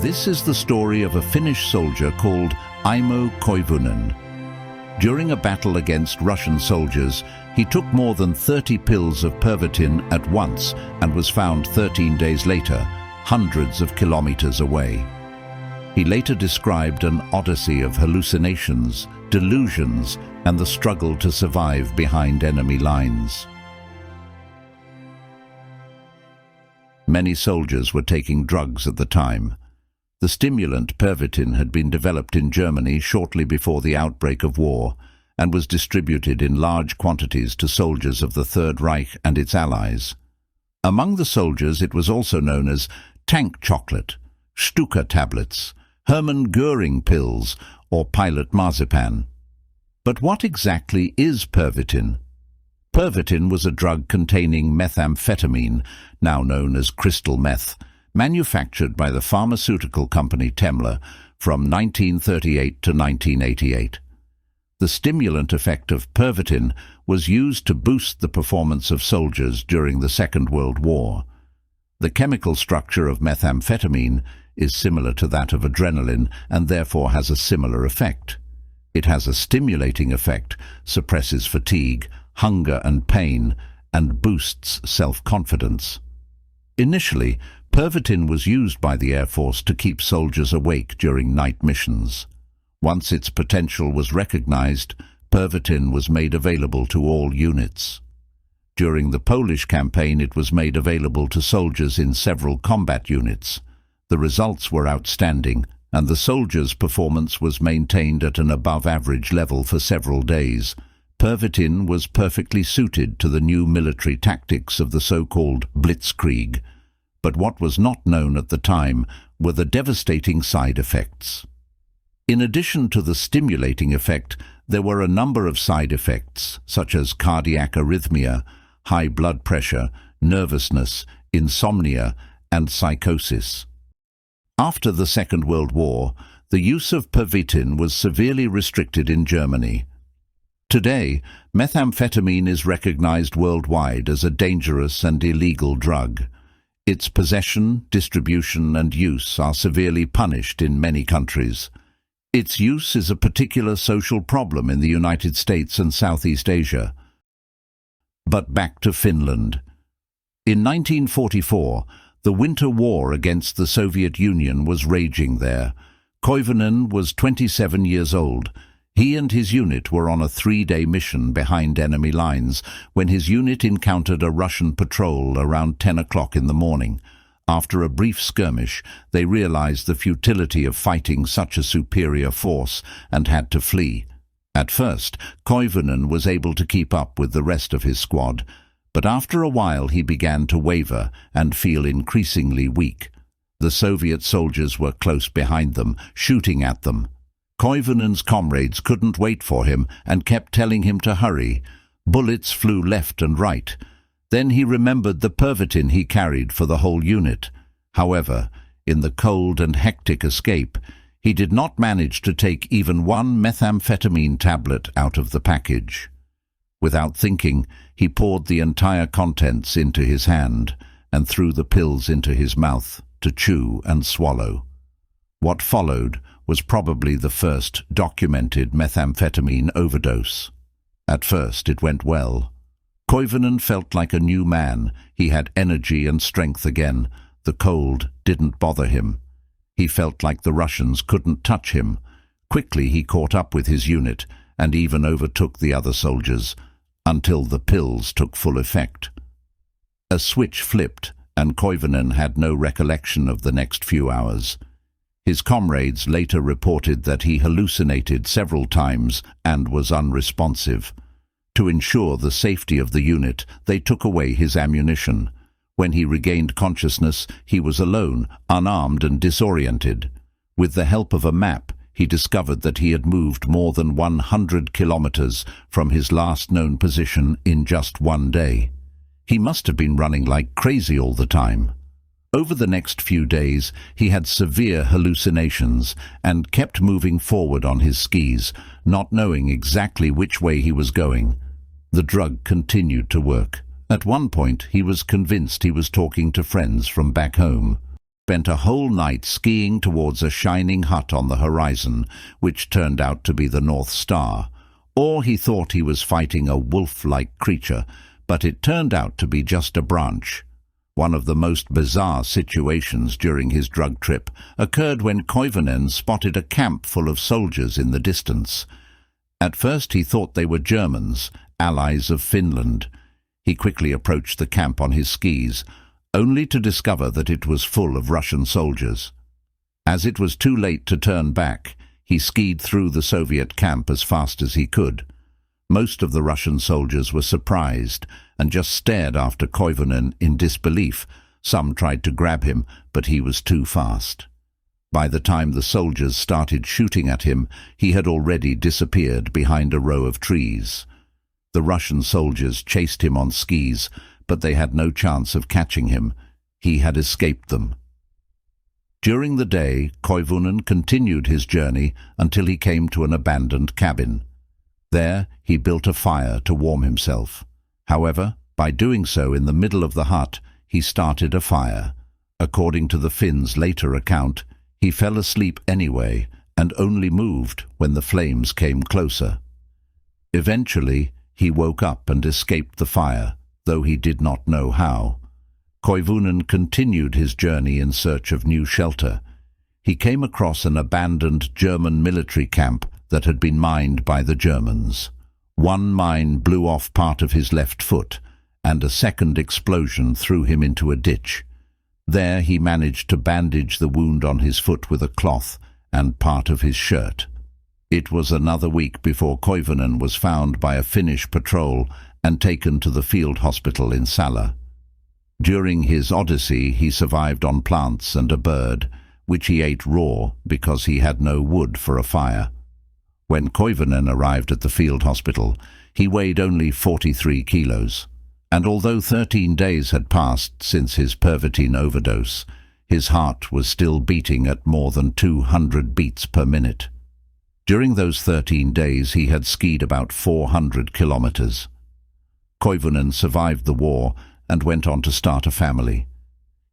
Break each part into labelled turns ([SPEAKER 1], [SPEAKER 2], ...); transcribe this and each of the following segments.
[SPEAKER 1] This is the story of a Finnish soldier called Aimo Koivunen. During a battle against Russian soldiers, he took more than 30 pills of Pervetin at once and was found 13 days later, hundreds of kilometers away. He later described an odyssey of hallucinations, delusions, and the struggle to survive behind enemy lines. Many soldiers were taking drugs at the time. The stimulant Pervetin had been developed in Germany shortly before the outbreak of war and was distributed in large quantities to soldiers of the Third Reich and its allies. Among the soldiers it was also known as tank chocolate, Stuka tablets, Hermann Göring pills, or pilot marzipan. But what exactly is Pervetin? Pervetin was a drug containing methamphetamine, now known as crystal meth, manufactured by the pharmaceutical company Temla from 1938 to 1988. The stimulant effect of Pervetin was used to boost the performance of soldiers during the Second World War. The chemical structure of methamphetamine is similar to that of adrenaline and therefore has a similar effect. It has a stimulating effect, suppresses fatigue, hunger and pain, and boosts self-confidence. Initially, Pervetin was used by the Air Force to keep soldiers awake during night missions. Once its potential was recognized, Pervetin was made available to all units. During the Polish campaign, it was made available to soldiers in several combat units. The results were outstanding, and the soldiers' performance was maintained at an above-average level for several days. Pervetin was perfectly suited to the new military tactics of the so-called blitzkrieg. But what was not known at the time were the devastating side effects. In addition to the stimulating effect, there were a number of side effects, such as cardiac arrhythmia, high blood pressure, nervousness, insomnia, and psychosis. After the Second World War, the use of Pervetin was severely restricted in Germany. Today, methamphetamine is recognized worldwide as a dangerous and illegal drug. Its possession, distribution, and use are severely punished in many countries. Its use is a particular social problem in the United States and Southeast Asia. But back to Finland. In 1944, the Winter War against the Soviet Union was raging there. Koivunen was 27 years old. He and his unit were on a 3-day mission behind enemy lines when his unit encountered a Russian patrol around 10 o'clock in the morning. After a brief skirmish, they realized the futility of fighting such a superior force and had to flee. At first, Koivunen was able to keep up with the rest of his squad, but after a while he began to waver and feel increasingly weak. The Soviet soldiers were close behind them, shooting at them. Koivunen's comrades couldn't wait for him and kept telling him to hurry. Bullets flew left and right. Then he remembered the Pervetin he carried for the whole unit. However, in the cold and hectic escape, he did not manage to take even one methamphetamine tablet out of the package. Without thinking, he poured the entire contents into his hand and threw the pills into his mouth to chew and swallow. What followed was probably the first documented methamphetamine overdose. At first it went well. Koivunen felt like a new man. He had energy and strength again. The cold didn't bother him. He felt like the Russians couldn't touch him. Quickly he caught up with his unit and even overtook the other soldiers, until the pills took full effect. A switch flipped, and Koivunen had no recollection of the next few hours. His comrades later reported that he hallucinated several times and was unresponsive. To ensure the safety of the unit, they took away his ammunition. When he regained consciousness, he was alone, unarmed and disoriented. With the help of a map, he discovered that he had moved more than 100 kilometers from his last known position in just one day. He must have been running like crazy all the time. Over the next few days, he had severe hallucinations and kept moving forward on his skis, not knowing exactly which way he was going. The drug continued to work. At one point, he was convinced he was talking to friends from back home. spent a whole night skiing towards a shining hut on the horizon, which turned out to be the North Star. Or he thought he was fighting a wolf-like creature, but it turned out to be just a branch. One of the most bizarre situations during his drug trip occurred when Koivunen spotted a camp full of soldiers in the distance. At first he thought they were Germans, allies of Finland. He quickly approached the camp on his skis, only to discover that it was full of Russian soldiers. As it was too late to turn back, he skied through the Soviet camp as fast as he could. Most of the Russian soldiers were surprised and just stared after Koivunen in disbelief. Some tried to grab him, but he was too fast. By the time the soldiers started shooting at him, he had already disappeared behind a row of trees. The Russian soldiers chased him on skis, but they had no chance of catching him. He had escaped them. During the day, Koivunen continued his journey until he came to an abandoned cabin. There, he built a fire to warm himself. However, by doing so in the middle of the hut, he started a fire. According to the Finns' later account, he fell asleep anyway and only moved when the flames came closer. Eventually, he woke up and escaped the fire, though he did not know how. Koivunen continued his journey in search of new shelter. He came across an abandoned German military camp that had been mined by the Germans. One mine blew off part of his left foot, and a second explosion threw him into a ditch. There he managed to bandage the wound on his foot with a cloth and part of his shirt. It was another week before Koivunen was found by a Finnish patrol and taken to the field hospital in Salla. During his odyssey, he survived on plants and a bird, which he ate raw because he had no wood for a fire. When Koivunen arrived at the field hospital, he weighed only 43 kilos, and although 13 days had passed since his Pervetin overdose, his heart was still beating at more than 200 beats per minute. During those 13 days, he had skied about 400 kilometers. Koivunen survived the war and went on to start a family.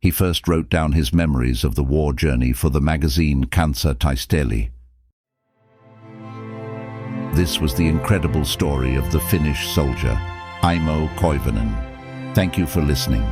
[SPEAKER 1] He first wrote down his memories of the war journey for the magazine Kansa Taisteli. This was the incredible story of the Finnish soldier, Aimo Koivunen. Thank you for listening.